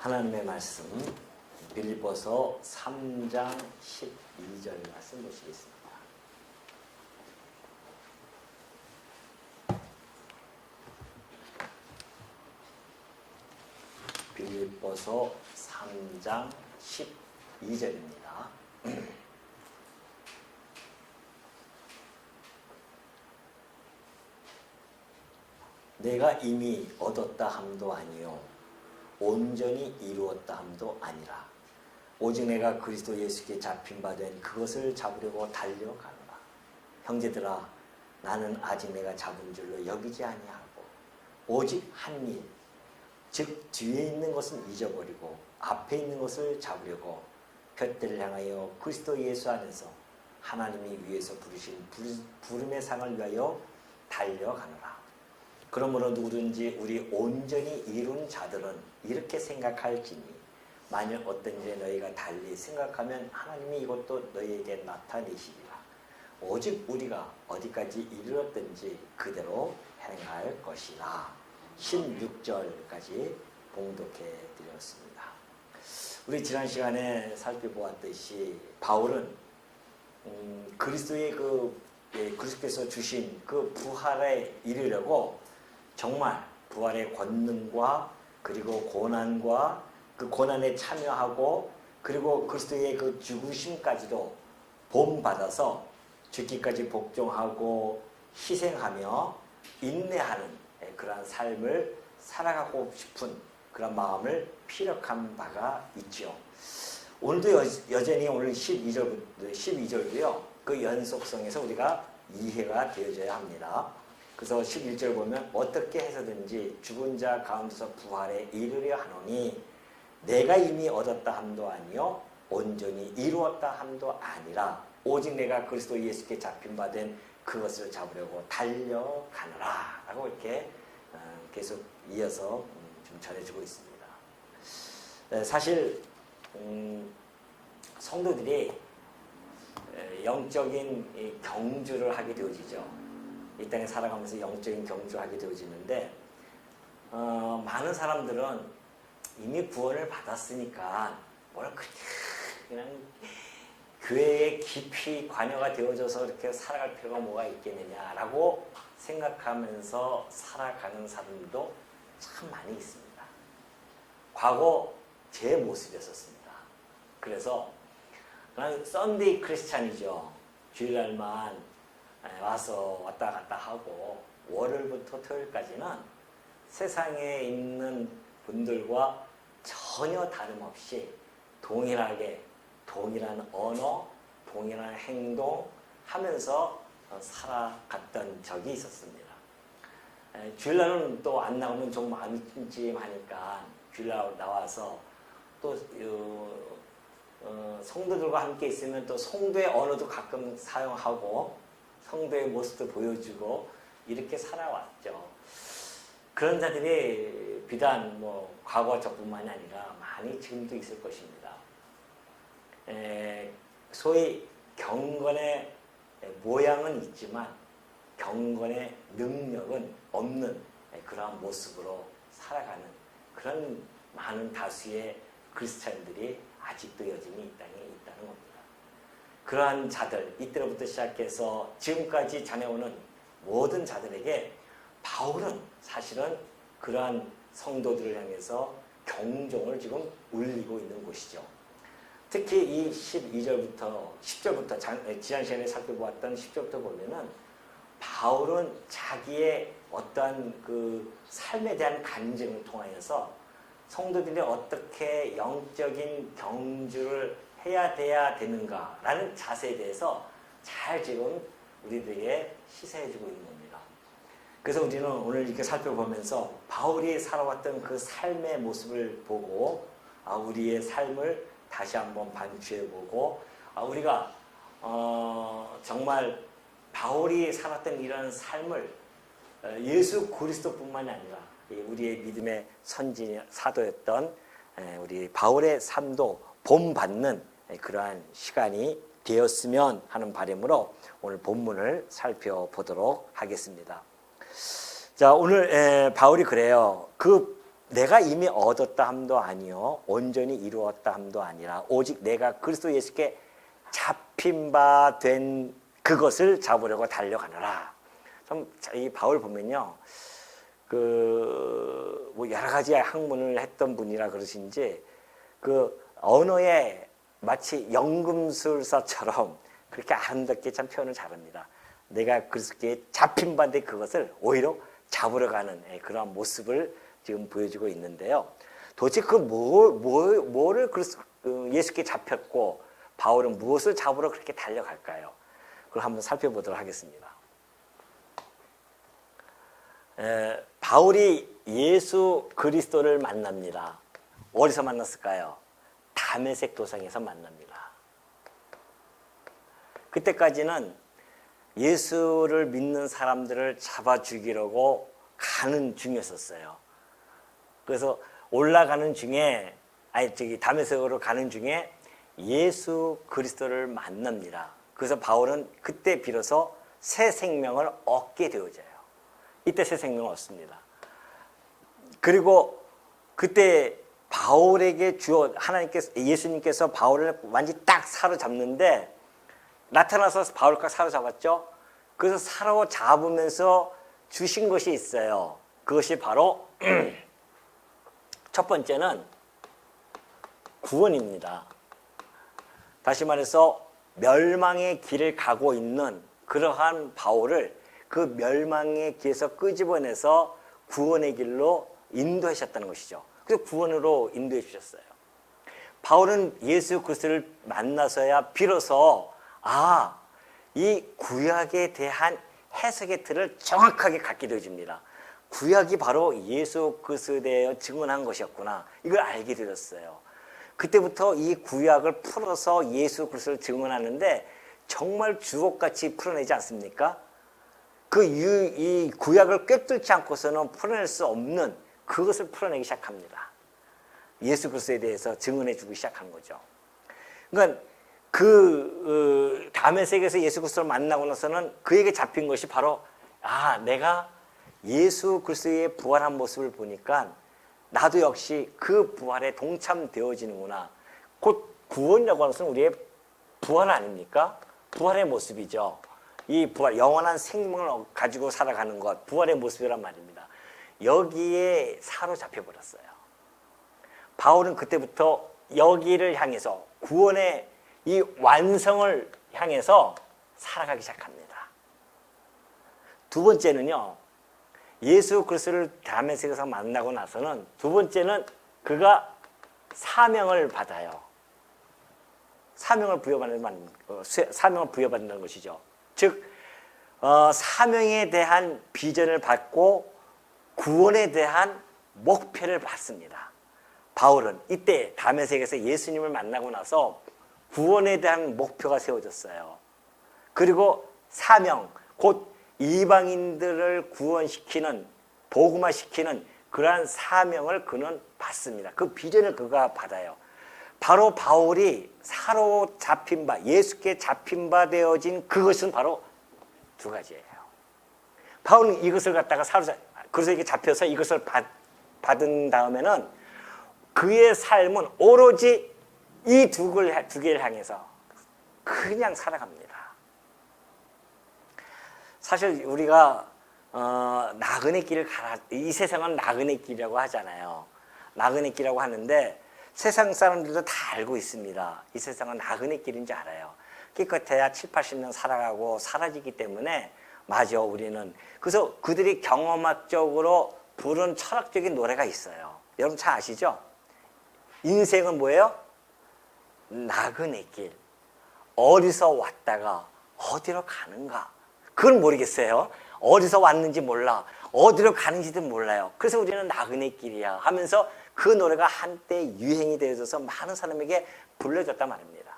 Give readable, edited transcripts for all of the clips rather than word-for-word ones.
하나님의 말씀 빌립보서 3장 12절 말씀 보시겠습니다. 빌립보서 3장 12절입니다. 내가 이미 얻었다 함도 아니요 온전히 이루었다 함도 아니라 오직 내가 그리스도 예수께 잡힌 바 된 그것을 잡으려고 달려가노라. 형제들아, 나는 아직 내가 잡은 줄로 여기지 아니하고 오직 한 일, 즉 뒤에 있는 것은 잊어버리고 앞에 있는 것을 잡으려고 푯대를 향하여 그리스도 예수 안에서 하나님이 위에서 부르신 부름의 상을 위하여 달려가노라. 그러므로 누구든지 우리 온전히 이룬 자들은 이렇게 생각할지니 만일 어떤 일에 너희가 달리 생각하면 하나님이 이것도 너희에게 나타내시리라. 오직 우리가 어디까지 이르렀든지 그대로 행할 것이라. 16절까지 봉독해 드렸습니다. 우리 지난 시간에 살펴보았듯이 바울은 그리스도의 그리스도께서 주신 그 부활에 이르려고 정말 부활의 권능과 그리고 고난과 그 고난에 참여하고 그리고 그리스도의 그 죽으심까지도 본받아서 죽기까지 복종하고 희생하며 인내하는 그러한 삶을 살아가고 싶은 그런 마음을 피력한 바가 있죠. 오늘도 여전히 오늘 12절도요. 그 연속성에서 우리가 이해가 되어져야 합니다. 그래서 11절 보면 어떻게 해서든지 죽은 자 가운데서 부활에 이르려 하노니 내가 이미 얻었다 함도 아니요 온전히 이루었다 함도 아니라 오직 내가 그리스도 예수께 잡힌 바 된 그것을 잡으려고 달려가노라 라고 이렇게 계속 이어서 좀 전해주고 있습니다. 사실 성도들이 영적인 경주를 하게 되어지죠. 이 땅에 살아가면서 영적인 경주를 하게 되어지는데 많은 사람들은 이미 구원을 받았으니까 뭘 그냥 교회에 깊이 관여가 되어져서 이렇게 살아갈 필요가 뭐가 있겠느냐라고 생각하면서 살아가는 사람들도 참 많이 있습니다. 과거 제 모습이었습니다. 그래서 그냥 썬데이 크리스찬이죠. 주일날만 와서 왔다 갔다 하고 월요일부터 토요일까지는 세상에 있는 분들과 전혀 다름없이 동일하게 동일한 언어, 동일한 행동 하면서 살아갔던 적이 있었습니다. 주일날은 또 안 나오면 좀 마음이 찜찜하니까 주일날 나와서 또 성도들과 함께 있으면 또 성도의 언어도 가끔 사용하고 성도의 모습도 보여주고 이렇게 살아왔죠. 그런 자들이 비단 과거 저뿐만이 아니라 많이 지금도 있을 것입니다. 소위 경건의 모양은 있지만 경건의 능력은 없는 그러한 모습으로 살아가는 그런 많은 다수의 크리스찬들이 아직도 여전히 이 땅에 있다는 겁니다. 그러한 자들, 이때로부터 시작해서 지금까지 전해오는 모든 자들에게 바울은 사실은 그러한 성도들을 향해서 경종을 지금 울리고 있는 곳이죠. 특히 이 12절부터 10절부터 지난 시간에 살펴보았던 10절부터 보면은 바울은 자기의 어떠한 그 삶에 대한 간증을 통하여서 성도들이 어떻게 영적인 경주를 해야 돼야 되는가라는 자세에 대해서 잘 지금 우리들에게 시사해주고 있는 겁니다. 그래서 우리는 오늘 이렇게 살펴보면서 바울이 살아왔던 그 삶의 모습을 보고 우리의 삶을 다시 한번 반추해보고 우리가 정말 바울이 살았던 이런 삶을 예수 그리스도뿐만이 아니라 우리의 믿음의 선진 사도였던 우리 바울의 삶도 본받는 그러한 시간이 되었으면 하는 바람으로 오늘 본문을 살펴보도록 하겠습니다. 자, 오늘 바울이 그래요. 그 내가 이미 얻었다 함도 아니요 온전히 이루었다 함도 아니라 오직 내가 그리스도 예수께 잡힌 바 된 그것을 잡으려고 달려가노라. 참 이 바울 보면요, 뭐 여러 가지 학문을 했던 분이라 그러신지 그 언어에 마치 연금술사처럼 그렇게 아름답게 참 표현을 잘합니다. 내가 그리스도께 잡힌 바인데 그것을 오히려 잡으러 가는 그런 모습을 지금 보여주고 있는데요. 도대체 뭐를 예수께 잡혔고 바울은 무엇을 잡으러 그렇게 달려갈까요? 그걸 한번 살펴보도록 하겠습니다. 바울이 예수 그리스도를 만납니다. 어디서 만났을까요? 다메섹 도상에서 만납니다. 그때까지는 예수를 믿는 사람들을 잡아 죽이려고 가는 중이었었어요. 그래서 올라가는 중에 다메섹으로 가는 중에 예수 그리스도를 만납니다. 그래서 바울은 그때 비로소 새 생명을 얻게 되어져요. 이때 새 생명을 얻습니다. 그리고 그때 바울에게 예수님께서 바울을 완전히 딱 사로잡는데 나타나서 바울과 사로잡았죠. 그래서 사로잡으면서 주신 것이 있어요. 그것이 바로 첫 번째는 구원입니다. 다시 말해서 멸망의 길을 가고 있는 그러한 바울을 그 멸망의 길에서 끄집어내서 구원의 길로 인도하셨다는 것이죠. 그래서 구원으로 인도해 주셨어요. 바울은 예수 그리스도를 만나서야 비로소 이 구약에 대한 해석의 틀을 정확하게 갖게 되어집니다. 구약이 바로 예수 그리스도에 대해 증언한 것이었구나. 이걸 알게 되었어요. 그때부터 이 구약을 풀어서 예수 그리스도를 증언하는데 정말 주옥같이 풀어내지 않습니까? 이 구약을 꿰뚫지 않고서는 풀어낼 수 없는 그것을 풀어내기 시작합니다. 예수 그리스도에 대해서 증언해주기 시작한 거죠. 그러니까 다메섹에서 예수 그리스도를 만나고 나서는 그에게 잡힌 것이 바로 내가 예수 그리스도의 부활한 모습을 보니까 나도 역시 그 부활에 동참되어지는구나. 곧 구원이라고 하는 것은 우리의 부활 아닙니까? 부활의 모습이죠. 이 부활, 영원한 생명을 가지고 살아가는 것, 부활의 모습이란 말입니다. 여기에 사로잡혀 버렸어요. 바울은 그때부터 여기를 향해서 구원의 이 완성을 향해서 살아가기 시작합니다. 두 번째는요, 예수 그리스도를 다메섹에서 만나고 나서는 두 번째는 그가 사명을 받아요. 사명을 부여받는다는 것이죠. 즉 사명에 대한 비전을 받고 구원에 대한 목표를 받습니다. 바울은 이때 다메섹에서 예수님을 만나고 나서 구원에 대한 목표가 세워졌어요. 그리고 사명, 곧 이방인들을 구원시키는, 복음화시키는 그러한 사명을 그는 받습니다. 그 비전을 그가 받아요. 바로 바울이 사로잡힌 바, 예수께 잡힌 바 되어진 그것은 바로 두 가지예요. 바울은 이것을 갖다가 그래서 이게 잡혀서 이것을 받은 다음에는 그의 삶은 오로지 이 두 개를 향해서 그냥 살아갑니다. 사실 우리가 나그네 길을 가라, 이 세상은 나그네 길이라고 하잖아요. 나그네 길이라고 하는데 세상 사람들도 다 알고 있습니다. 이 세상은 나그네 길인 줄 알아요. 기껏해야 7, 80년 살아가고 사라지기 때문에 맞아, 우리는. 그래서 그들이 경험학적으로 부른 철학적인 노래가 있어요. 여러분 잘 아시죠? 인생은 뭐예요? 나그네 길. 어디서 왔다가 어디로 가는가? 그걸 모르겠어요. 어디서 왔는지 몰라. 어디로 가는지도 몰라요. 그래서 우리는 나그네 길이야 하면서 그 노래가 한때 유행이 되어져서 많은 사람에게 불려졌단 말입니다.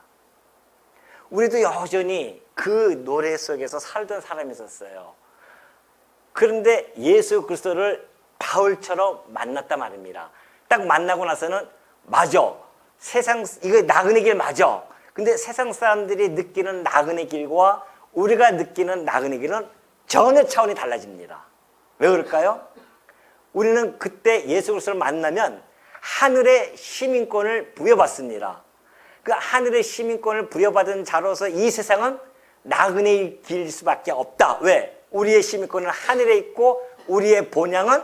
우리도 여전히 그 노래 속에서 살던 사람이 있었어요. 그런데 예수 그리스도를 바울처럼 만났단 말입니다. 딱 만나고 나서는 맞아. 이거 나그네 길 맞아. 근데 세상 사람들이 느끼는 나그네 길과 우리가 느끼는 나그네 길은 전혀 차원이 달라집니다. 왜 그럴까요? 우리는 그때 예수 그리스도를 만나면 하늘의 시민권을 부여받습니다. 그 하늘의 시민권을 부여받은 자로서 이 세상은 나그네의 길일 수밖에 없다. 왜? 우리의 시민권은 하늘에 있고 우리의 본향은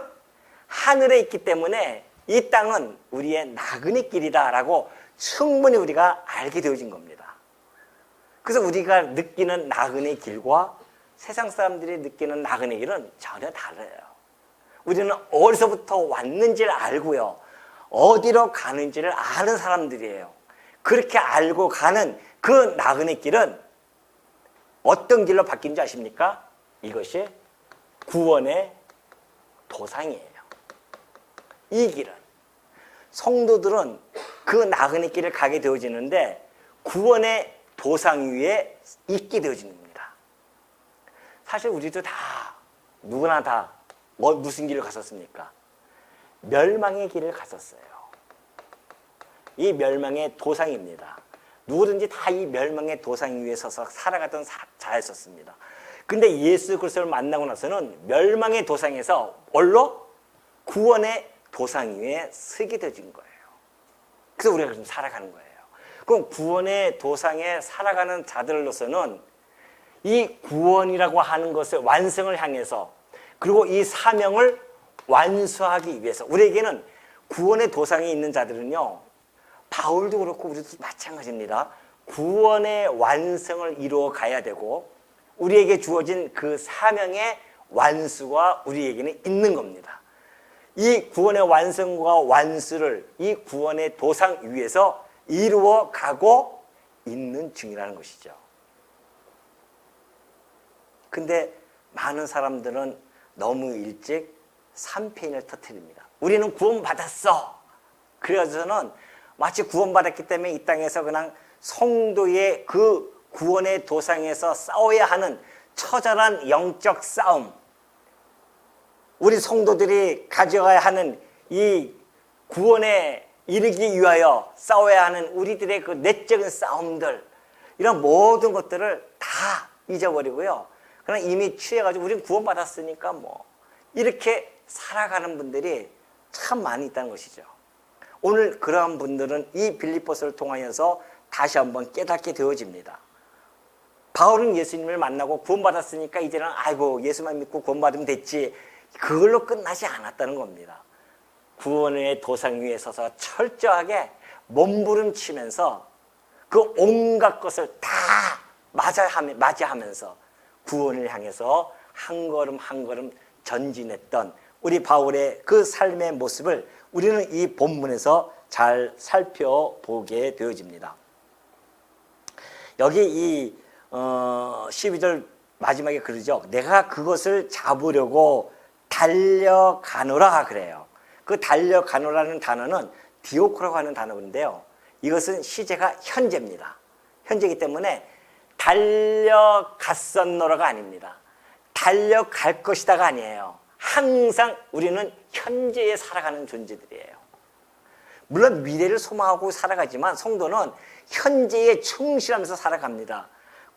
하늘에 있기 때문에 이 땅은 우리의 나그네 길이다라고 충분히 우리가 알게 되어진 겁니다. 그래서 우리가 느끼는 나그네 길과 세상 사람들이 느끼는 나그네 길은 전혀 달라요. 우리는 어디서부터 왔는지를 알고요. 어디로 가는지를 아는 사람들이에요. 그렇게 알고 가는 그 나그네 길은 어떤 길로 바뀐 줄 아십니까? 이것이 구원의 도상이에요. 이 길은 성도들은 그 나그네 길을 가게 되어지는데 구원의 도상 위에 있게 되어지는 겁니다. 사실 우리도 다 누구나 다 무슨 길을 갔었습니까? 멸망의 길을 갔었어요. 이 멸망의 도상입니다. 누구든지 다 이 멸망의 도상 위에 서서 살아가던 자였었습니다. 근데 예수 그리스도를 만나고 나서는 멸망의 도상에서 뭘로? 구원의 도상 위에 서게 되어진 거예요. 그래서 우리가 지금 살아가는 거예요. 그럼 구원의 도상에 살아가는 자들로서는 이 구원이라고 하는 것을 완성을 향해서 그리고 이 사명을 완수하기 위해서 우리에게는 구원의 도상에 있는 자들은요, 바울도 그렇고 우리도 마찬가지입니다. 구원의 완성을 이루어 가야 되고 우리에게 주어진 그 사명의 완수가 우리에게는 있는 겁니다. 이 구원의 완성과 완수를 이 구원의 도상 위에서 이루어 가고 있는 중이라는 것이죠. 근데 많은 사람들은 너무 일찍 삼패인을 터뜨립니다. 우리는 구원받았어. 그래서는 마치 구원받았기 때문에 이 땅에서 그냥 성도의 그 구원의 도상에서 싸워야 하는 처절한 영적 싸움, 우리 성도들이 가져가야 하는 이 구원에 이르기 위하여 싸워야 하는 우리들의 그 내적인 싸움들, 이런 모든 것들을 다 잊어버리고요. 그냥 이미 취해가지고 우리는 구원받았으니까 뭐 이렇게 살아가는 분들이 참 많이 있다는 것이죠. 오늘 그러한 분들은 이 빌립보서를 통하여서 다시 한번 깨닫게 되어집니다. 바울은 예수님을 만나고 구원받았으니까 이제는 아이고 예수만 믿고 구원받으면 됐지, 그걸로 끝나지 않았다는 겁니다. 구원의 도상 위에 서서 철저하게 몸부림치면서 그 온갖 것을 다 맞이하면서 구원을 향해서 한 걸음 한 걸음 전진했던 우리 바울의 그 삶의 모습을 우리는 이 본문에서 잘 살펴보게 되어집니다. 여기 이 12절 마지막에 그러죠. 내가 그것을 잡으려고 달려가노라 그래요. 그 달려가노라는 단어는 디오코라고 하는 단어인데요. 이것은 시제가 현재입니다. 현재이기 때문에 달려갔었노라가 아닙니다. 달려갈 것이다가 아니에요. 항상 우리는 현재에 살아가는 존재들이에요. 물론 미래를 소망하고 살아가지만 성도는 현재에 충실하면서 살아갑니다.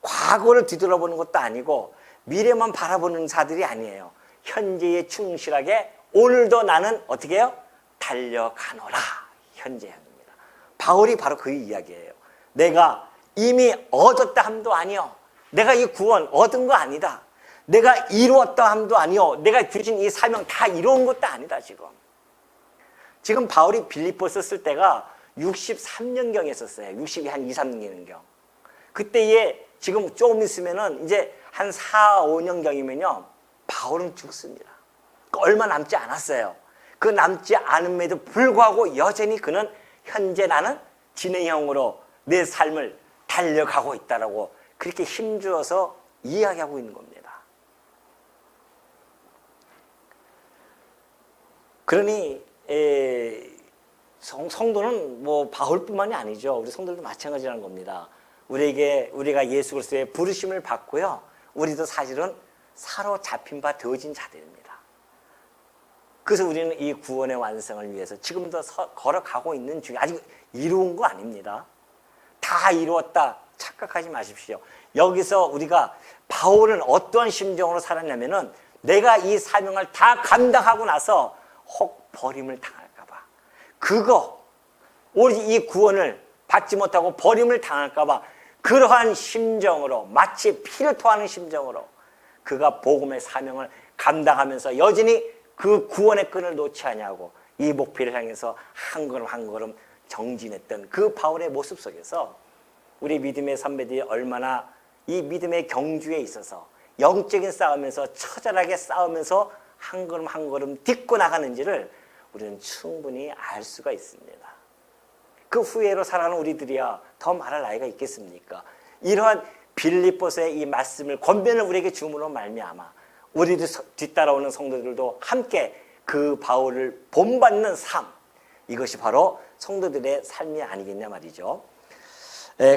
과거를 뒤돌아보는 것도 아니고 미래만 바라보는 자들이 아니에요. 현재에 충실하게 오늘도 나는 어떻게 해요? 달려가노라. 현재입니다. 바울이 바로 그 이야기예요. 내가 이미 얻었다 함도 아니요. 내가 이 구원 얻은 거 아니다. 내가 이루었다 함도 아니요. 내가 주신 이 사명 다 이루은 것도 아니다. 지금 바울이 빌립보서 쓸 때가 63년경에 썼어요. 62, 한 2, 3년경. 그때에 지금 조금 있으면은 이제 한 4, 5년경이면요. 바울은 죽습니다. 얼마 남지 않았어요. 그 남지 않음에도 불구하고 여전히 그는 현재 나는 진행형으로 내 삶을 달려가고 있다라고 그렇게 힘주어서 이야기하고 있는 겁니다. 그러니 성도는 뭐 바울뿐만이 아니죠. 우리 성도들도 마찬가지라는 겁니다. 우리가 예수 그리스도의 부르심을 받고요. 우리도 사실은 사로잡힌 바 되어진 자들입니다. 그래서 우리는 이 구원의 완성을 위해서 지금도 걸어가고 있는 중에 아직 이루은 거 아닙니다. 다 이루었다 착각하지 마십시오. 여기서 우리가 바울은 어떠한 심정으로 살았냐면은 내가 이 사명을 다 감당하고 나서 혹 버림을 당할까 봐. 그거 오직 이 구원을 받지 못하고 버림을 당할까 봐 그러한 심정으로 마치 피를 토하는 심정으로 그가 복음의 사명을 감당하면서 여전히 그 구원의 끈을 놓지 않냐고 이 목표를 향해서 한 걸음 한 걸음 정진했던 그 바울의 모습 속에서 우리 믿음의 선배들이 얼마나 이 믿음의 경주에 있어서 영적인 싸움에서 처절하게 싸우면서 한 걸음 한 걸음 딛고 나가는지를 우리는 충분히 알 수가 있습니다. 그 후회로 살아가는 우리들이야 더 말할 나이가 있겠습니까? 이러한 빌립보서의 이 말씀을 권면을 우리에게 주므로 말미암아 우리들 뒤따라오는 성도들도 함께 그 바울을 본받는 삶, 이것이 바로 성도들의 삶이 아니겠냐 말이죠.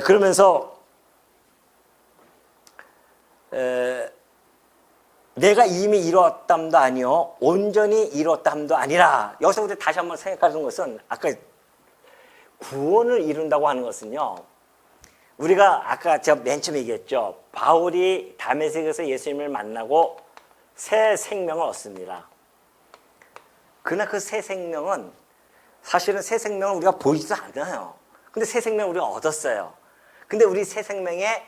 그러면서 내가 이미 이루었담도 아니요 온전히 이루었담도 아니라, 여기서 우리 다시 한번 생각하는 것은 아까 구원을 이룬다고 하는 것은요, 우리가 아까 제가 맨 처음에 얘기했죠. 바울이 다메섹에서 예수님을 만나고 새 생명을 얻습니다. 그러나 그 새 생명은 사실은 새 생명을 우리가 보이지도 않아요. 근데 새 생명을 우리가 얻었어요. 근데 우리 새 생명의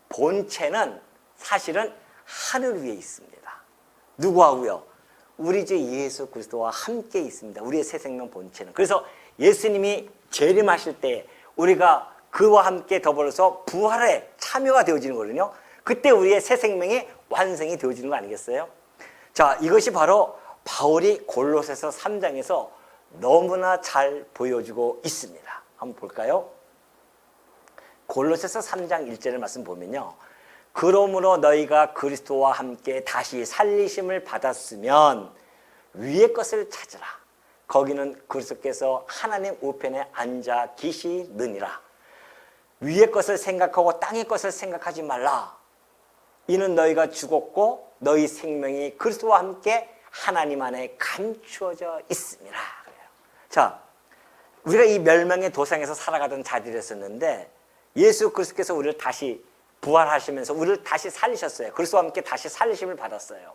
본체는 사실은 하늘 위에 있습니다. 누구하고요? 우리 주 예수 그리스도와 함께 있습니다. 우리의 새 생명 본체는. 그래서 예수님이 재림하실 때 우리가 그와 함께 더불어서 부활에 참여가 되어지는 거거든요. 그때 우리의 새 생명이 완성이 되어지는 거 아니겠어요? 자, 이것이 바로 바울이 골로새서 3장에서 너무나 잘 보여주고 있습니다. 한번 볼까요? 골로새서 3장 1절의 말씀 보면요, 그러므로 너희가 그리스도와 함께 다시 살리심을 받았으면 위의 것을 찾으라. 거기는 그리스도께서 하나님 우편에 앉아 계시느니라. 위의 것을 생각하고 땅의 것을 생각하지 말라. 이는 너희가 죽었고 너희 생명이 그리스도와 함께 하나님 안에 감추어져 있습니다. 자, 우리가 이 멸망의 도상에서 살아가던 자들이었었는데 예수 그리스도께서 우리를 다시 부활하시면서 우리를 다시 살리셨어요. 그리스도와 함께 다시 살리심을 받았어요.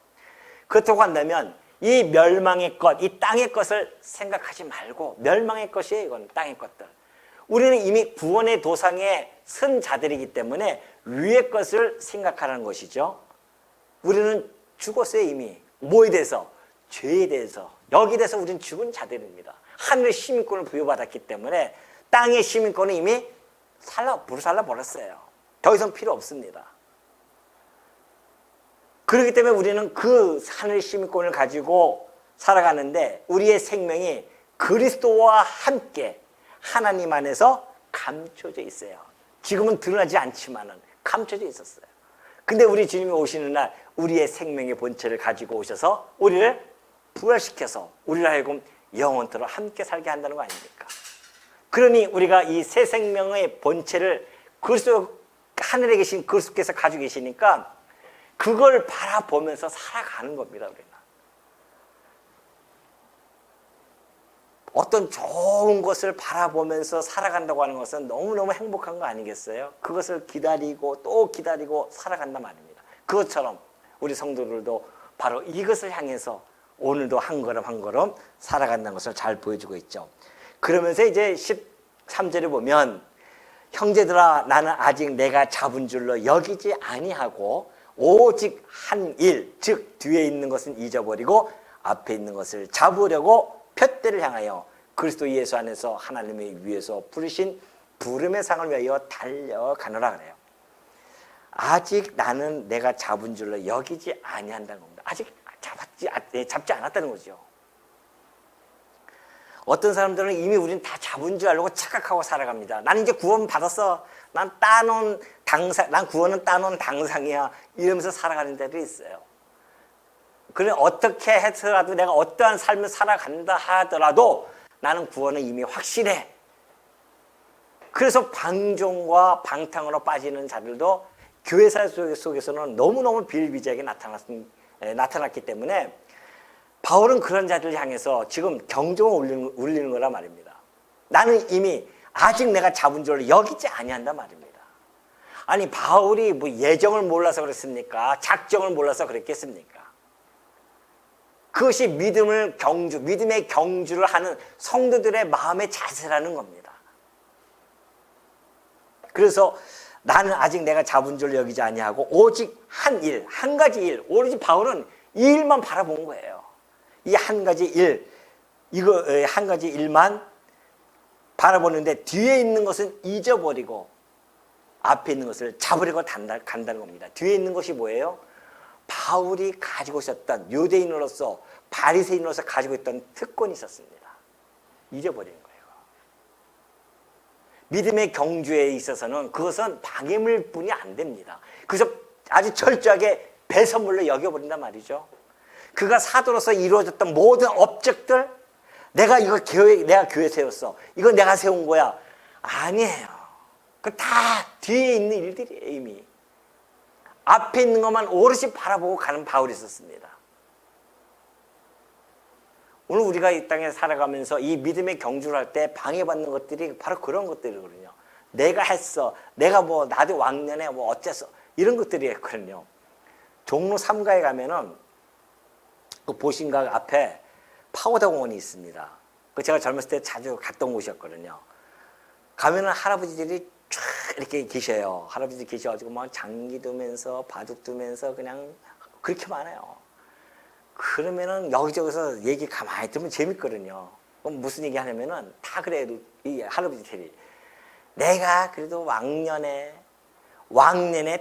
그렇다고 한다면 이 멸망의 것, 이 땅의 것을 생각하지 말고, 멸망의 것이에요. 이건 땅의 것들. 우리는 이미 구원의 도상에 선 자들이기 때문에 위의 것을 생각하라는 것이죠. 우리는 죽었어요. 이미. 뭐에 대해서? 죄에 대해서. 여기에 대해서 우리는 죽은 자들입니다. 하늘의 시민권을 부여받았기 때문에 땅의 시민권은 이미 불살라 버렸어요. 더 이상 필요 없습니다. 그렇기 때문에 우리는 그 하늘의 시민권을 가지고 살아가는데 우리의 생명이 그리스도와 함께 하나님 안에서 감춰져 있어요. 지금은 드러나지 않지만은 감춰져 있었어요. 근데 우리 주님이 오시는 날 우리의 생명의 본체를 가지고 오셔서 우리를 부활시켜서 우리를 하여금 영원토록 함께 살게 한다는 거 아닙니까? 그러니 우리가 이 새 생명의 본체를 그리스도, 하늘에 계신 그리스도께서 가지고 계시니까 그걸 바라보면서 살아가는 겁니다. 우리는 어떤 좋은 것을 바라보면서 살아간다고 하는 것은 너무너무 행복한 거 아니겠어요? 그것을 기다리고 또 기다리고 살아간단 말입니다. 그것처럼 우리 성도들도 바로 이것을 향해서 오늘도 한 걸음 한 걸음 살아간다는 것을 잘 보여주고 있죠. 그러면서 이제 13절에 보면, 형제들아 나는 아직 내가 잡은 줄로 여기지 아니하고 오직 한 일, 즉 뒤에 있는 것은 잊어버리고 앞에 있는 것을 잡으려고 푯대를 향하여 그리스도 예수 안에서 하나님의 위에서 부르신 부름의 상을 위하여 달려가노라 그래요. 아직 나는 내가 잡은 줄로 여기지 아니한다는 겁니다. 아직 잡지 않았다는 거죠. 어떤 사람들은 이미 우리는 다 잡은 줄 알고 착각하고 살아갑니다. 나는 이제 구원 받았어. 난 구원은 따놓은 당상이야. 이러면서 살아가는 데도 있어요. 그래, 어떻게 해서라도 내가 어떠한 삶을 살아간다 하더라도 나는 구원은 이미 확실해. 그래서 방종과 방탕으로 빠지는 자들도 교회사 속에서는 너무너무 비일비재하게 나타났기 때문에 바울은 그런 자들을 향해서 지금 경종을 울리는 거란 말입니다. 나는 이미 아직 내가 잡은 줄로 여기지 아니한단 말입니다. 아니, 바울이 뭐 예정을 몰라서 그랬습니까? 작정을 몰라서 그랬겠습니까? 그것이 믿음의 경주를 하는 성도들의 마음의 자세라는 겁니다. 그래서 나는 아직 내가 잡은 줄 여기지 아니하고 오직 한 가지 일, 오로지 바울은 이 일만 바라본 거예요. 이 한 가지 일, 이거 한 가지 일만 바라보는데 뒤에 있는 것은 잊어버리고 앞에 있는 것을 잡으려고 간다는 겁니다. 뒤에 있는 것이 뭐예요? 바울이 가지고 있었던 유대인으로서 바리새인으로서 가지고 있던 특권이 있었습니다. 잊어버린 거예요. 믿음의 경주에 있어서는 그것은 방해물뿐이 안 됩니다. 그래서 아주 철저하게 배선물로 여겨버린단 말이죠. 그가 사도로서 이루어졌던 모든 업적들, 내가 교회 세웠어, 이거 내가 세운 거야, 아니에요. 그 다 뒤에 있는 일들이에요. 이미 앞에 있는 것만 오롯이 바라보고 가는 바울이 있었습니다. 오늘 우리가 이 땅에 살아가면서 이 믿음의 경주를 할 때 방해받는 것들이 바로 그런 것들이거든요. 내가 했어, 내가 나도 왕년에 어째서, 이런 것들이 있거든요. 종로 3가에 가면은 그 보신각 앞에 파고다 공원이 있습니다. 그 제가 젊었을 때 자주 갔던 곳이었거든요. 가면은 할아버지들이 쫙 이렇게 계셔요. 할아버지들 계셔가지고 막 장기 두면서 바둑 두면서 그냥 그렇게 많아요. 그러면은 여기저기서 얘기 가만히 들으면 재밌거든요. 그럼 무슨 얘기 하냐면은 다 그래요. 이 할아버지들이 내가 그래도 왕년에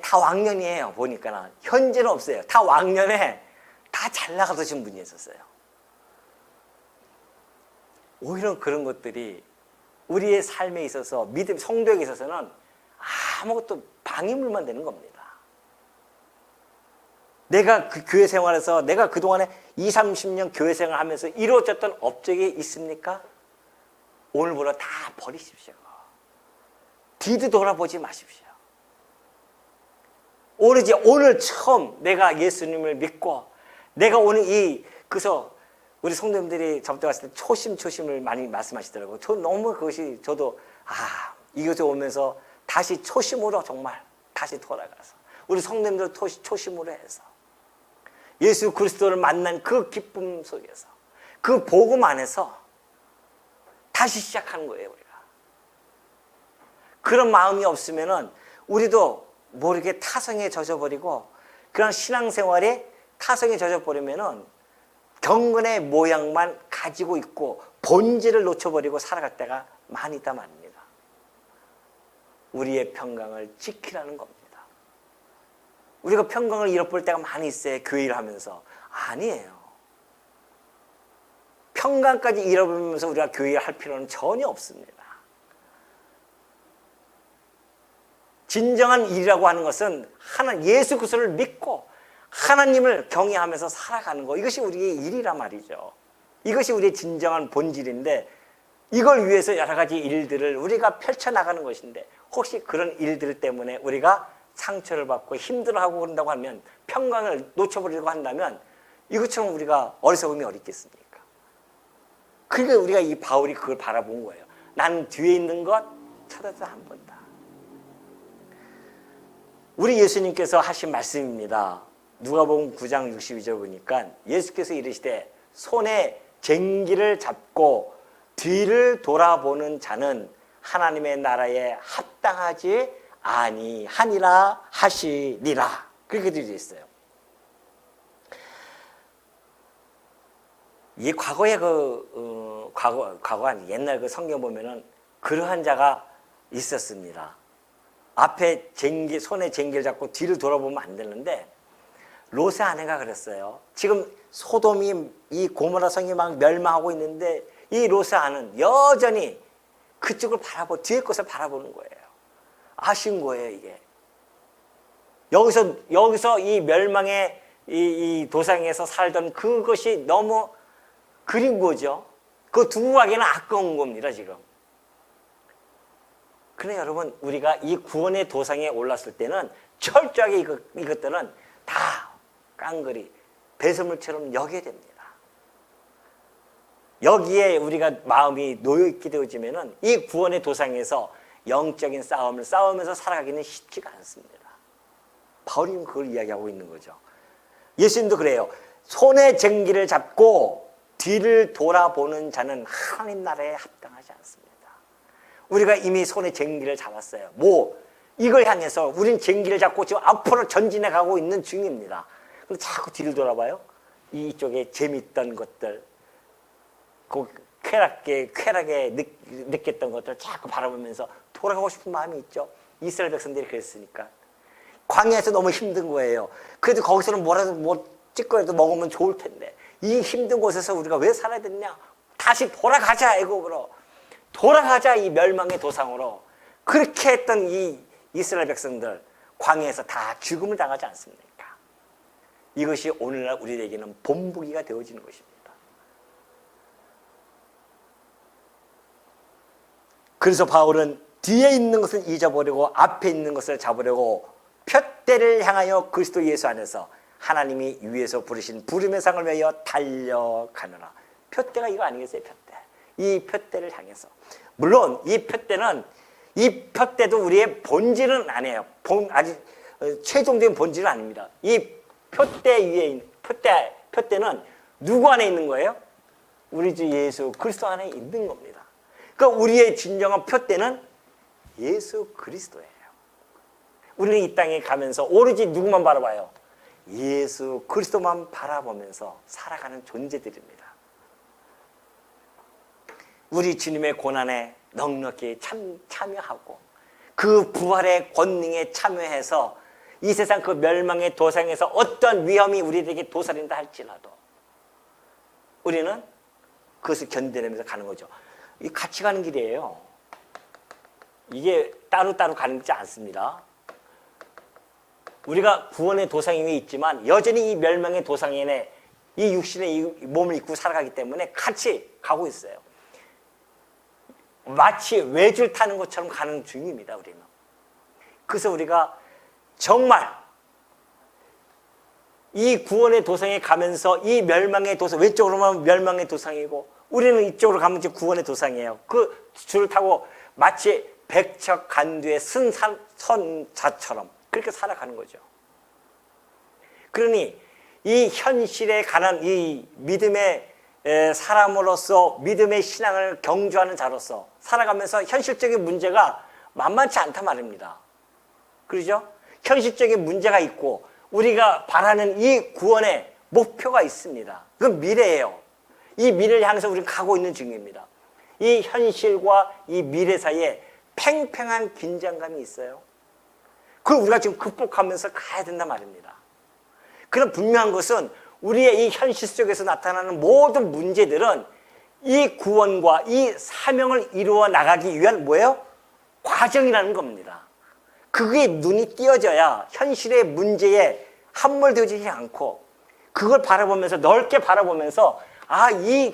다 왕년이에요. 보니까 현재는 없어요. 다 왕년에 다 잘 나가신 분이 있었어요. 오히려 그런 것들이 우리의 삶에 있어서 믿음 성도에게 있어서는 아무것도 방해물만 되는 겁니다. 내가 그 교회 생활에서 내가 그동안에 20, 30년 교회 생활하면서 이루어졌던 업적이 있습니까? 오늘부터 다 버리십시오. 뒤도 돌아보지 마십시오. 오로지 오늘 처음 내가 예수님을 믿고 내가 오늘 그래서 우리 성도님들이 저부터 갔을 때 초심을 많이 말씀하시더라고요. 너무 그것이 저도 이것에 오면서 다시 초심으로 정말 다시 돌아가서 우리 성도님들 초심으로 해서 예수 그리스도를 만난 그 기쁨 속에서 그 복음 안에서 다시 시작하는 거예요. 우리가 그런 마음이 없으면은 우리도 모르게 타성에 젖어버리고 그런 신앙생활에 타성에 젖어버리면은 경건의 모양만 가지고 있고 본질을 놓쳐버리고 살아갈 때가 많이 있단 말입니다. 우리의 평강을 지키라는 겁니다. 우리가 평강을 잃어버릴 때가 많이 있어요. 교회 일을 하면서. 아니에요. 평강까지 잃어버리면서 우리가 교회 일을 할 필요는 전혀 없습니다. 진정한 일이라고 하는 것은 예수 그리스도를 믿고 하나님을 경외하면서 살아가는 거, 이것이 우리의 일이란 말이죠. 이것이 우리의 진정한 본질인데 이걸 위해서 여러 가지 일들을 우리가 펼쳐나가는 것인데 혹시 그런 일들 때문에 우리가 상처를 받고 힘들어하고 그런다고 하면 평강을 놓쳐버리려고 한다면 이것처럼 우리가 어리석음이 어디 있겠습니까? 그러니까 우리가 이 바울이 그걸 바라본 거예요. 나는 뒤에 있는 것 찾아서 한 번다. 우리 예수님께서 하신 말씀입니다. 누가복음 9장 62절 보니까 예수께서 이르시되 손에 쟁기를 잡고 뒤를 돌아보는 자는 하나님의 나라에 합당하지 아니하니라 하시니라. 그렇게 되어 있어요. 이 과거에 과거 아니 옛날 그 성경 보면은 그러한 자가 있었습니다. 앞에 손에 쟁기를 잡고 뒤를 돌아보면 안 되는데 롯의 아내가 그랬어요. 지금 소돔이 이 고모라 성이 막 멸망하고 있는데 이 롯의 아내는 여전히 그쪽을 뒤에 것을 바라보는 거예요. 아쉬운 거예요, 이게. 여기서 이 멸망의 이 도상에서 살던 그것이 너무 그리운 거죠. 그 두고가기는 아까운 겁니다, 지금. 그래 여러분, 우리가 이 구원의 도상에 올랐을 때는 철저하게 이것들은 다 깡그리 배설물처럼 여겨야 됩니다. 여기에 우리가 마음이 놓여있게 되어지면은 이 구원의 도상에서 영적인 싸움을 싸우면서 살아가기는 쉽지가 않습니다. 바울이 그걸 이야기하고 있는 거죠. 예수님도 그래요. 손에 쟁기를 잡고 뒤를 돌아보는 자는 하나님 나라에 합당하지 않습니다. 우리가 이미 손에 쟁기를 잡았어요. 이걸 향해서 우린 쟁기를 잡고 지금 앞으로 전진해 가고 있는 중입니다. 근데 자꾸 뒤를 돌아봐요. 이쪽에 재밌던 것들, 그 쾌락에 느꼈던 것들 자꾸 바라보면서 돌아가고 싶은 마음이 있죠. 이스라엘 백성들이 그랬으니까. 광야에서 너무 힘든 거예요. 그래도 거기서는 뭐라도 찌꺼기라도 먹으면 좋을 텐데 이 힘든 곳에서 우리가 왜 살아야 되느냐? 다시 돌아가자, 애국으로. 돌아가자, 이 멸망의 도상으로. 그렇게 했던 이 이스라엘 백성들 광야에서 다 죽음을 당하지 않습니까? 이것이 오늘날 우리에게는 본보기가 되어지는 것입니다. 그래서 바울은 뒤에 있는 것을 잊어버리고 앞에 있는 것을 잡으려고 푯대를 향하여 그리스도 예수 안에서 하나님이 위에서 부르신 부름의 상을 위하여 달려가느라. 푯대가 이거 아니겠어요? 푯대. 이 푯대를 향해서. 물론 이 푯대도 우리의 본질은 아니에요. 아직 최종적인 본질은 아닙니다. 이 푯대 위에 있는 푯대는 누구 안에 있는 거예요? 우리 주 예수 그리스도 안에 있는 겁니다. 그러니까 우리의 진정한 푯대는 예수 그리스도예요. 우리는 이 땅에 가면서 오로지 누구만 바라봐요? 예수 그리스도만 바라보면서 살아가는 존재들입니다. 우리 주님의 고난에 넉넉히 참여하고 그 부활의 권능에 참여해서 이 세상 그 멸망의 도상에서 어떤 위험이 우리에게 도사린다 할지라도 우리는 그것을 견뎌내면서 가는 거죠. 이 같이 가는 길이에요. 이게 따로따로 가는 것이 않습니다. 우리가 구원의 도상 위에 있지만 여전히 이 멸망의 도상에 이 육신의 이 몸을 입고 살아가기 때문에 같이 가고 있어요. 마치 외줄 타는 것처럼 가는 중입니다, 우리는. 그래서 우리가 정말 이 구원의 도상에 가면서 이 멸망의 도상, 왼쪽으로 가면 멸망의 도상이고 우리는 이쪽으로 가면 이제 구원의 도상이에요. 그 줄을 타고 마치 백척간두의 선자처럼 그렇게 살아가는 거죠. 그러니 이 현실에 관한 이 믿음의 사람으로서 믿음의 신앙을 경주하는 자로서 살아가면서 현실적인 문제가 만만치 않단 말입니다. 그렇죠? 현실적인 문제가 있고 우리가 바라는 이 구원의 목표가 있습니다. 그건 미래예요. 이 미래를 향해서 우리는 가고 있는 중입니다. 이 현실과 이 미래 사이에 팽팽한 긴장감이 있어요. 그걸 우리가 지금 극복하면서 가야 된단 말입니다. 그럼 분명한 것은 우리의 이 현실 속에서 나타나는 모든 문제들은 이 구원과 이 사명을 이루어 나가기 위한 뭐예요? 과정이라는 겁니다. 그게 눈이 띄어져야 현실의 문제에 함몰되어지지 않고 그걸 바라보면서 넓게 바라보면서 이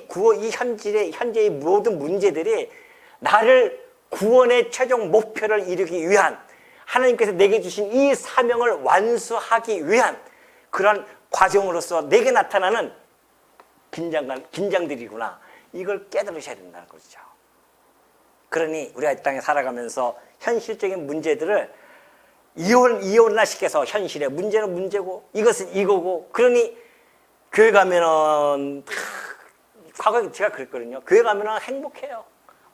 현재의 모든 문제들이 나를 구원의 최종 목표를 이루기 위한 하나님께서 내게 주신 이 사명을 완수하기 위한 그런 과정으로서 내게 나타나는 긴장들이구나. 이걸 깨달으셔야 된다는 거죠. 그러니 우리가 이 땅에 살아가면서 현실적인 문제들을 이혼화시켜서 현실의 문제는 문제고 이것은 이거고 그러니 교회 가면은 과거에 제가 그랬거든요. 교회 가면은 행복해요.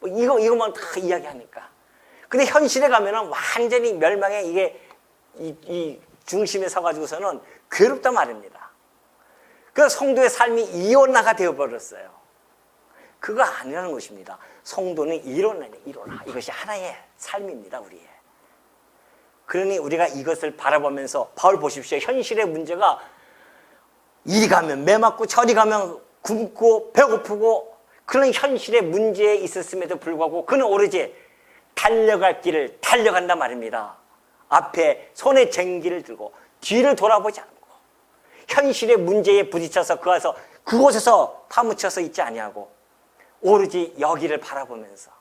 이거만 다 이야기하니까. 근데 현실에 가면은 완전히 멸망의 이게 이 중심에 서가지고서는 괴롭단 말입니다. 그 성도의 삶이 이혼화가 되어버렸어요. 그거 아니라는 것입니다. 성도는 일어나. 이것이 하나의 삶입니다, 우리의. 그러니 우리가 이것을 바라보면서 바울 보십시오. 현실의 문제가 이리 가면 매 맞고 저리 가면 굶고 배고프고 그런 현실의 문제에 있었음에도 불구하고 그는 오로지 달려갈 길을 달려간단 말입니다. 앞에 손에 쟁기를 들고 뒤를 돌아보지 않고 현실의 문제에 부딪혀서 그곳에서 파묻혀서 있지 아니하고 오로지 여기를 바라보면서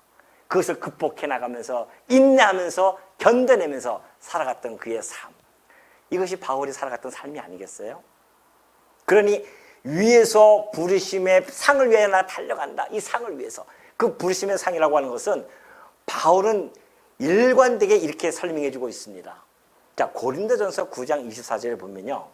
그것을 극복해 나가면서 인내하면서 견뎌내면서 살아갔던 그의 삶. 이것이 바울이 살아갔던 삶이 아니겠어요? 그러니 위에서 부르심의 상을 위해 나 달려간다. 이 상을 위해서. 그 부르심의 상이라고 하는 것은 바울은 일관되게 이렇게 설명해 주고 있습니다. 자, 고린도전서 9장 24절에 보면요.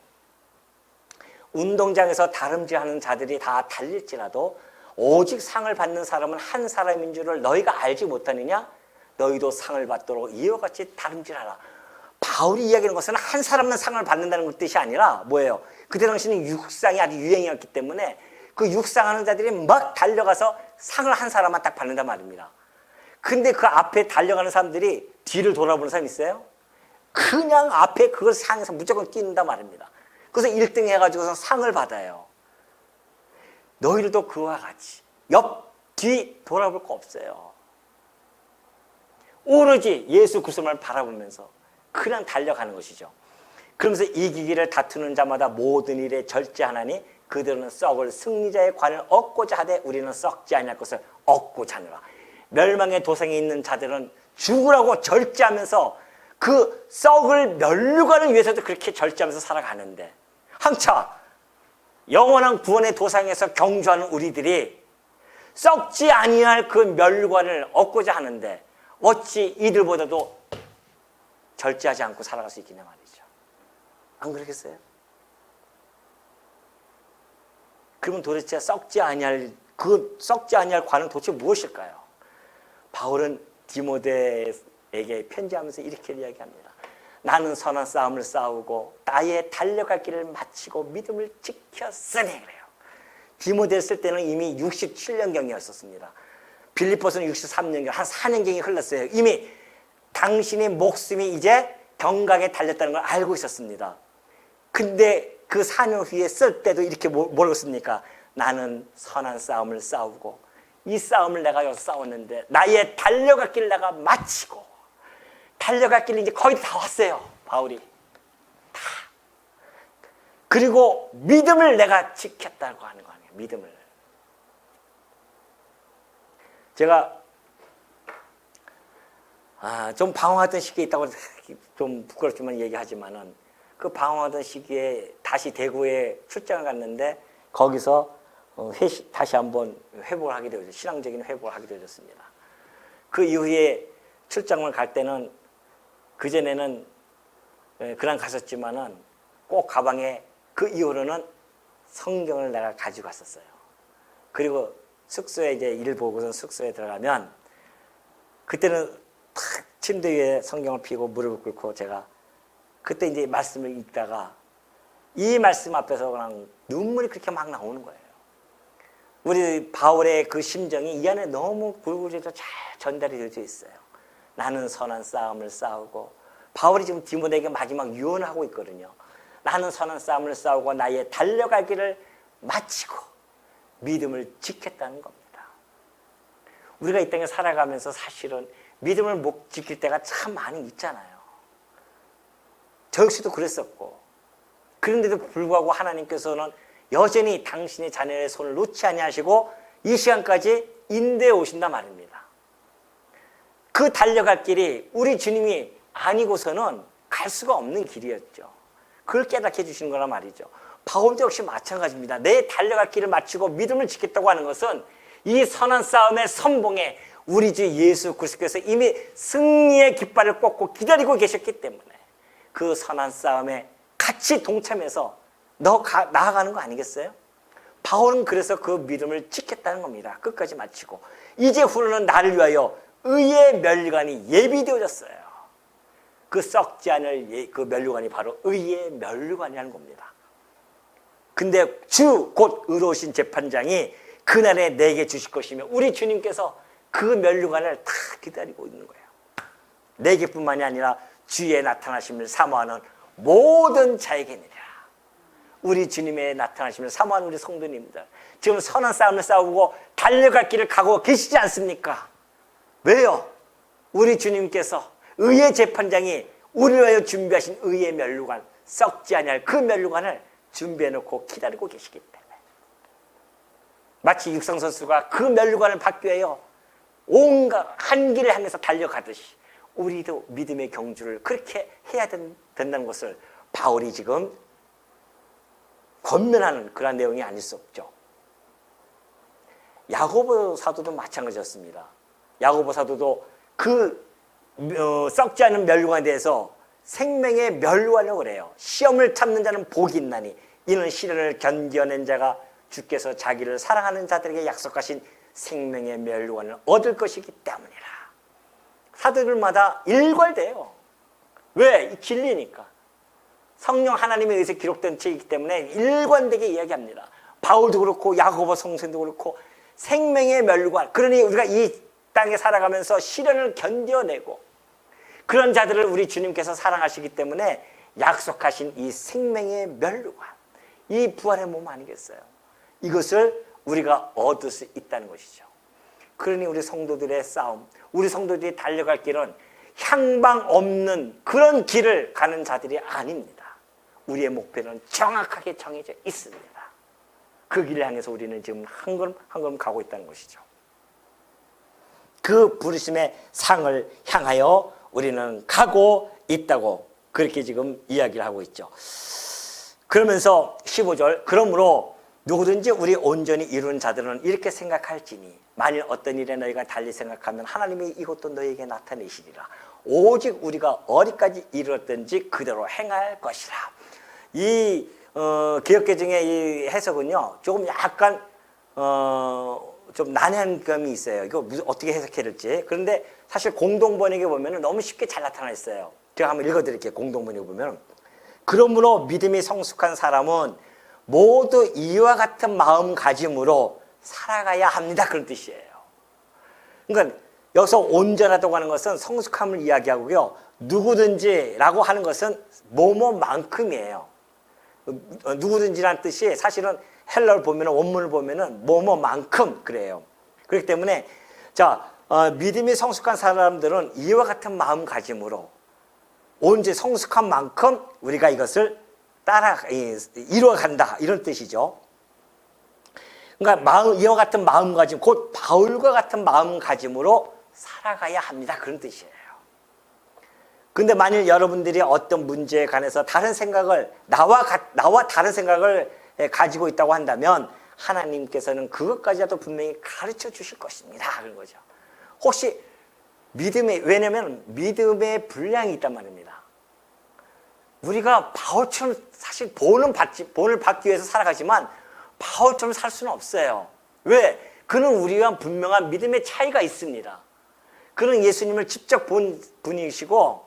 운동장에서 다름질하는 자들이 다 달릴지라도 오직 상을 받는 사람은 한 사람인 줄을 너희가 알지 못하느냐? 너희도 상을 받도록 이와 같이 다름질하라. 바울이 이야기하는 것은 한 사람만 상을 받는다는 뜻이 아니라 뭐예요? 그때 당시는 육상이 아주 유행이었기 때문에 그 육상하는 자들이 막 달려가서 상을 한 사람만 딱 받는단 말입니다. 근데 그 앞에 달려가는 사람들이 뒤를 돌아보는 사람이 있어요? 그냥 앞에 그걸 상에서 무조건 뛰는단 말입니다. 그래서 1등 해가지고서 상을 받아요. 너희들도 그와 같이 옆, 뒤 돌아볼 거 없어요. 오로지 예수 그리스도만 바라보면서 그냥 달려가는 것이죠. 그러면서 이기기를 다투는 자마다 모든 일에 절제하나니 그들은 썩을 승리자의 관을 얻고자 하되 우리는 썩지 아니할 것을 얻고자 하느라. 멸망의 도성에 있는 자들은 죽으라고 절제하면서 그 썩을 멸류관을 위해서도 그렇게 절제하면서 살아가는데 한차 영원한 구원의 도상에서 경주하는 우리들이 썩지 아니할 그 멸류관을 얻고자 하는데 어찌 이들보다도 절제하지 않고 살아갈 수 있겠냐 말이죠. 안 그러겠어요? 그러면 도대체 썩지 아니할 관은 도대체 무엇일까요? 바울은 디모데에게 편지하면서 이렇게 이야기합니다. 나는 선한 싸움을 싸우고 나의 달려갈 길을 마치고 믿음을 지켰으니 그래요. 디모데 쓸 때는 이미 67년경이었습니다. 빌립보서는 63년경, 한 4년경이 흘렀어요. 이미 당신의 목숨이 이제 경각에 달렸다는 걸 알고 있었습니다. 근데 그 4년 후에 쓸 때도 이렇게 뭐라고 씁니까? 나는 선한 싸움을 싸우고 이 싸움을 내가 여기서 싸웠는데 나의 달려갈 길을 내가 마치고 달려갈 길이 이제 거의 다 왔어요. 바울이 다. 그리고 믿음을 내가 지켰다고 하는 거 아니에요. 믿음을. 제가 좀 방황하던 시기에 있다고 좀 부끄럽지만 얘기하지만은 그 방황하던 시기에 다시 대구에 출장을 갔는데 거기서 다시 한번 회복을 하게 되었죠. 신앙적인 회복을 하게 되었습니다. 그 이후에 출장을 갈 때는 그전에는 그냥 갔었지만은 꼭 가방에 그 이후로는 성경을 내가 가지고 갔었어요. 그리고 숙소에 이제 일 보고서 숙소에 들어가면 그때는 탁 침대 위에 성경을 펴고 무릎을 꿇고 제가 그때 이제 말씀을 읽다가 이 말씀 앞에서 그냥 눈물이 그렇게 막 나오는 거예요. 우리 바울의 그 심정이 이 안에 너무 굴굴해서 잘 전달이 되어 있어요. 나는 선한 싸움을 싸우고 바울이 지금 디모데에게 마지막 유언을 하고 있거든요. 나는 선한 싸움을 싸우고 나의 달려갈 길을 마치고 믿음을 지켰다는 겁니다. 우리가 이 땅에 살아가면서 사실은 믿음을 못 지킬 때가 참 많이 있잖아요. 저 역시도 그랬었고 그런데도 불구하고 하나님께서는 여전히 당신의 자녀의 손을 놓지 아니하시고 이 시간까지 인도해 오신단 말입니다. 그 달려갈 길이 우리 주님이 아니고서는 갈 수가 없는 길이었죠. 그걸 깨닫게 해주시는 거란 말이죠. 바울도 역시 마찬가지입니다. 내 달려갈 길을 마치고 믿음을 지켰다고 하는 것은 이 선한 싸움의 선봉에 우리 주 예수 그리스도께서 이미 승리의 깃발을 꽂고 기다리고 계셨기 때문에 그 선한 싸움에 같이 동참해서 나아가는 거 아니겠어요? 바울은 그래서 그 믿음을 지켰다는 겁니다. 끝까지 마치고 이제 후로는 나를 위하여 의의 멸류관이 예비되어졌어요. 그 썩지 않을 그 멸류관이 바로 의의 멸류관이라는 겁니다. 근데 주 곧 의로우신 재판장이 그날에 내게 주실 것이며 우리 주님께서 그 멸류관을 다 기다리고 있는 거예요. 내게뿐만이 아니라 주의 나타나심을 사모하는 모든 자에게니라. 우리 주님의 나타나심을 사모하는 우리 성도님들 지금 선한 싸움을 싸우고 달려갈 길을 가고 계시지 않습니까? 왜요? 우리 주님께서 의의 재판장이 우리를 위하여 준비하신 의의 멸류관 썩지 아니할 그 멸류관을 준비해놓고 기다리고 계시기 때문에 마치 육상선수가 그 멸류관을 받기 위하여 온갖 한 길을 향해서 달려가듯이 우리도 믿음의 경주를 그렇게 해야 된다는 것을 바울이 지금 권면하는 그런 내용이 아닐 수 없죠. 야고보 사도도 마찬가지였습니다. 야고보 사도도 그 썩지 않은 멸류관에 대해서 생명의 멸류관이라고 그래요. 시험을 참는 자는 복이 있나니 이는 시련을 견뎌낸 자가 주께서 자기를 사랑하는 자들에게 약속하신 생명의 멸류관을 얻을 것이기 때문이라. 사도들마다 일괄돼요. 왜? 이 진리니까. 성령 하나님에 의해서 기록된 책이기 때문에 일관되게 이야기합니다. 바울도 그렇고 야고보 성서도 그렇고 생명의 멸류관. 그러니 우리가 이 땅에 살아가면서 시련을 견뎌내고 그런 자들을 우리 주님께서 사랑하시기 때문에 약속하신 이 생명의 멸류관, 이 부활의 몸 아니겠어요? 이것을 우리가 얻을 수 있다는 것이죠. 그러니 우리 성도들의 싸움, 우리 성도들이 달려갈 길은 향방 없는 그런 길을 가는 자들이 아닙니다. 우리의 목표는 정확하게 정해져 있습니다. 그 길을 향해서 우리는 지금 한 걸음 한 걸음 가고 있다는 것이죠. 그 부르심의 상을 향하여 우리는 가고 있다고 그렇게 지금 이야기를 하고 있죠. 그러면서 15절, 그러므로 누구든지 우리 온전히 이룬 자들은 이렇게 생각할지니 만일 어떤 일에 너희가 달리 생각하면 하나님이 이것도 너희에게 나타내시리라. 오직 우리가 어디까지 이르렀든지 그대로 행할 것이라. 이 개역개정의 이 해석은요 조금 약간 좀 난해한 감이 있어요. 이거 어떻게 해석해야 될지. 그런데 사실 공동번역에 보면 너무 쉽게 잘 나타나 있어요. 제가 한번 읽어드릴게요. 공동번역에 보면, 그러므로 믿음이 성숙한 사람은 모두 이와 같은 마음가짐으로 살아가야 합니다. 그런 뜻이에요. 그러니까 여기서 온전하다고 하는 것은 성숙함을 이야기하고요, 누구든지라고 하는 것은 뭐뭐만큼이에요. 누구든지라는 뜻이 사실은 헬라를 보면, 원문을 보면은 뭐뭐만큼 그래요. 그렇기 때문에 믿음이 성숙한 사람들은 이와 같은 마음가짐으로 언제 성숙한 만큼 우리가 이것을 이루어간다, 이런 뜻이죠. 그러니까 이와 같은 마음가짐, 곧 바울과 같은 마음가짐으로 살아가야 합니다. 그런 뜻이에요. 근데 만일 여러분들이 어떤 문제에 관해서 다른 생각을, 나와 다른 생각을 가지고 있다고 한다면 하나님께서는 그것까지라도 분명히 가르쳐 주실 것입니다. 그런 거죠. 혹시 왜냐면 믿음의 분량이 있단 말입니다. 우리가 바울처럼 사실 본을 받기 위해서 살아가지만 바울처럼 살 수는 없어요. 왜? 그는 우리와 분명한 믿음의 차이가 있습니다. 그는 예수님을 직접 본 분이시고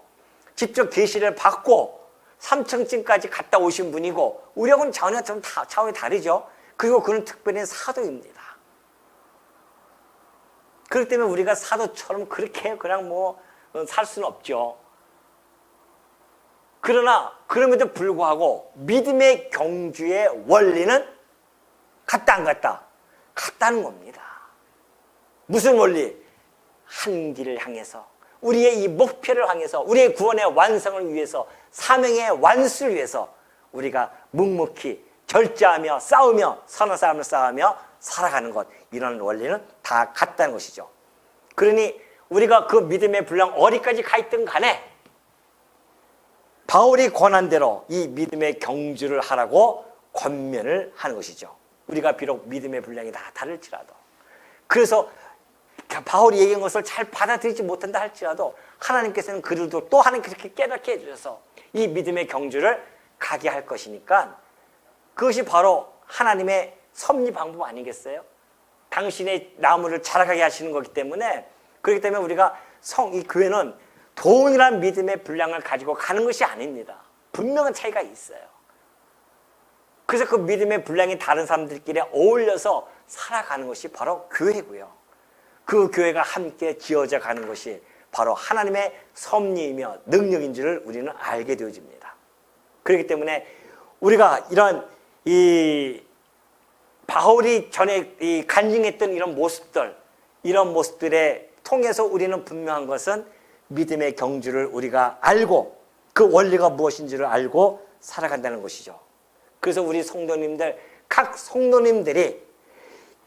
직접 계시를 받고 삼층쯤까지 갔다 오신 분이고 우리하고는 전혀 좀 차원이 다르죠. 그리고 그는 특별히 사도입니다. 그렇기 때문에 우리가 사도처럼 그렇게 그냥 살 수는 없죠. 그러나 그럼에도 불구하고 믿음의 경주의 원리는 같다 안 같다? 같다는 겁니다. 무슨 원리? 한 길을 향해서, 우리의 이 목표를 향해서, 우리의 구원의 완성을 위해서, 사명의 완수를 위해서 우리가 묵묵히 절제하며 싸우며 선한 싸움을 싸우며 살아가는 것, 이런 원리는 다 같다는 것이죠. 그러니 우리가 그 믿음의 분량 어디까지 가 있든 간에 바울이 권한 대로 이 믿음의 경주를 하라고 권면을 하는 것이죠. 우리가 비록 믿음의 분량이 다 다를지라도, 그래서 바울이 얘기한 것을 잘 받아들이지 못한다 할지라도 하나님께서는 그들도 또 그렇게 깨닫게 해주셔서 이 믿음의 경주를 가게 할 것이니까, 그것이 바로 하나님의 섭리 방법 아니겠어요? 당신의 나무를 자라가게 하시는 거기 때문에, 그렇기 때문에 우리가 이 교회는 동일한 믿음의 분량을 가지고 가는 것이 아닙니다. 분명한 차이가 있어요. 그래서 그 믿음의 분량이 다른 사람들끼리 어울려서 살아가는 것이 바로 교회고요. 그 교회가 함께 지어져 가는 것이 바로 하나님의 섭리이며 능력인 줄을 우리는 알게 되어집니다. 그렇기 때문에 우리가 이런 바울이 전에 간증했던 이런 모습들에 통해서 우리는 분명한 것은 믿음의 경주를 우리가 알고 그 원리가 무엇인지를 알고 살아간다는 것이죠. 그래서 우리 성도님들, 각 성도님들이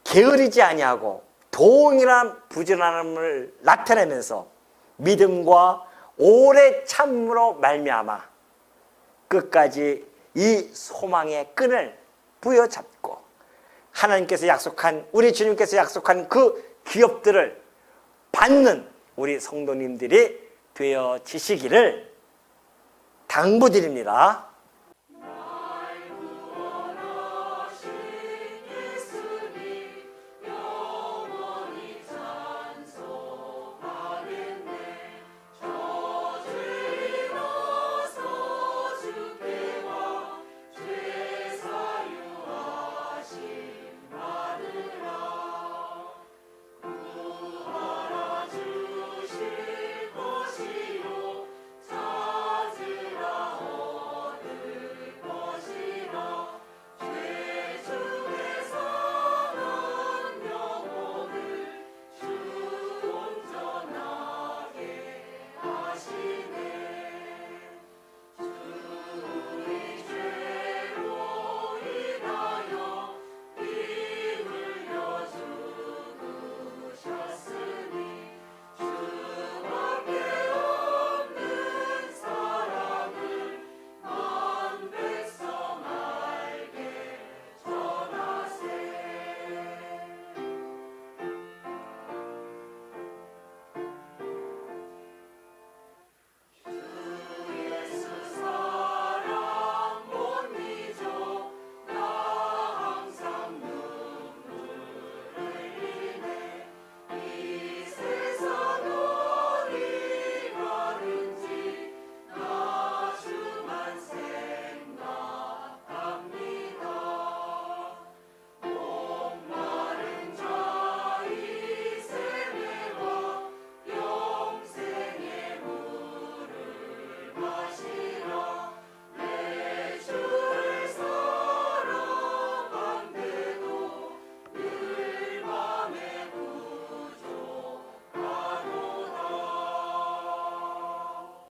게으르지 아니하고 동일한 부지런함을 나타내면서 믿음과 오래 참으로 말미암아 끝까지 이 소망의 끈을 부여잡고 하나님께서 약속한, 우리 주님께서 약속한 그 기업들을 받는 우리 성도님들이 되어지시기를 당부드립니다.